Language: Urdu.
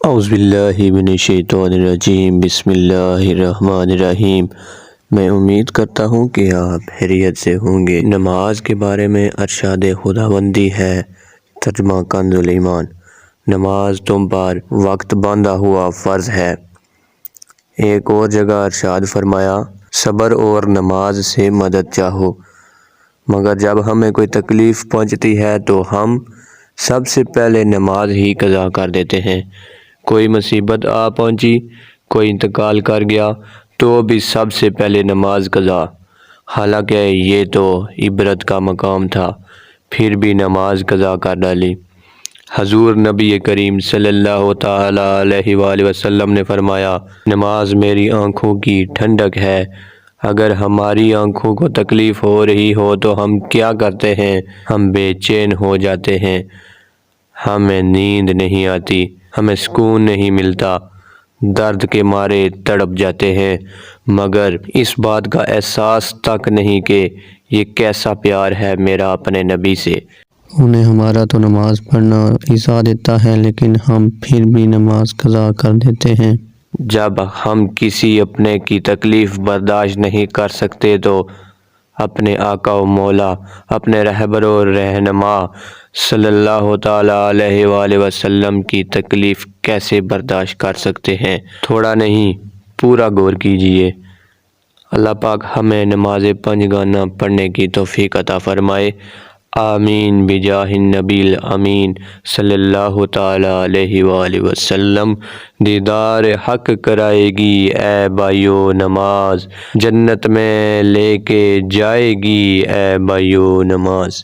اعوذ باللہ من الشیطان الرجیم، بسم اللہ الرحمن الرحیم۔ میں امید کرتا ہوں کہ آپ خیریت سے ہوں گے۔ نماز کے بارے میں ارشاد خداوندی ہے، ترجمہ کنز الایمان۔ نماز تم پر وقت باندھا ہوا فرض ہے۔ ایک اور جگہ ارشاد فرمایا، صبر اور نماز سے مدد چاہو، مگر جب ہمیں کوئی تکلیف پہنچتی ہے تو ہم سب سے پہلے نماز ہی قضا کر دیتے ہیں۔ کوئی مصیبت آ پہنچی، کوئی انتقال کر گیا تو بھی سب سے پہلے نماز قضا، حالانکہ یہ تو عبرت کا مقام تھا، پھر بھی نماز قضا کر ڈالی۔ حضور نبی کریم صلی اللہ تعالی علیہ وآلہ وسلم نے فرمایا، نماز میری آنکھوں کی ٹھنڈک ہے۔ اگر ہماری آنکھوں کو تکلیف ہو رہی ہو تو ہم کیا کرتے ہیں؟ ہم بے چین ہو جاتے ہیں، ہمیں نیند نہیں آتی، ہمیں سکون نہیں ملتا، درد کے مارے تڑپ جاتے ہیں، مگر اس بات کا احساس تک نہیں کہ یہ کیسا پیار ہے میرا اپنے نبی سے۔ انہیں ہمارا تو نماز پڑھنا ایذا دیتا ہے، لیکن ہم پھر بھی نماز قضا کر دیتے ہیں۔ جب ہم کسی اپنے کی تکلیف برداشت نہیں کر سکتے تو اپنے آقا و مولا، اپنے رہبر و رہنما صلی اللہ تعالی علیہ وآلہ وسلم کی تکلیف کیسے برداشت کر سکتے ہیں؟ تھوڑا نہیں، پورا غور کیجئے۔ اللہ پاک ہمیں نماز پنجگانہ پڑھنے کی توفیق عطا فرمائے، آمین بجاہ النبی الامین صلی اللہ تعالی علیہ وآلہ وسلم۔ دیدار حق کرائے گی اے بھائیو نماز، جنت میں لے کے جائے گی اے بھائیو نماز۔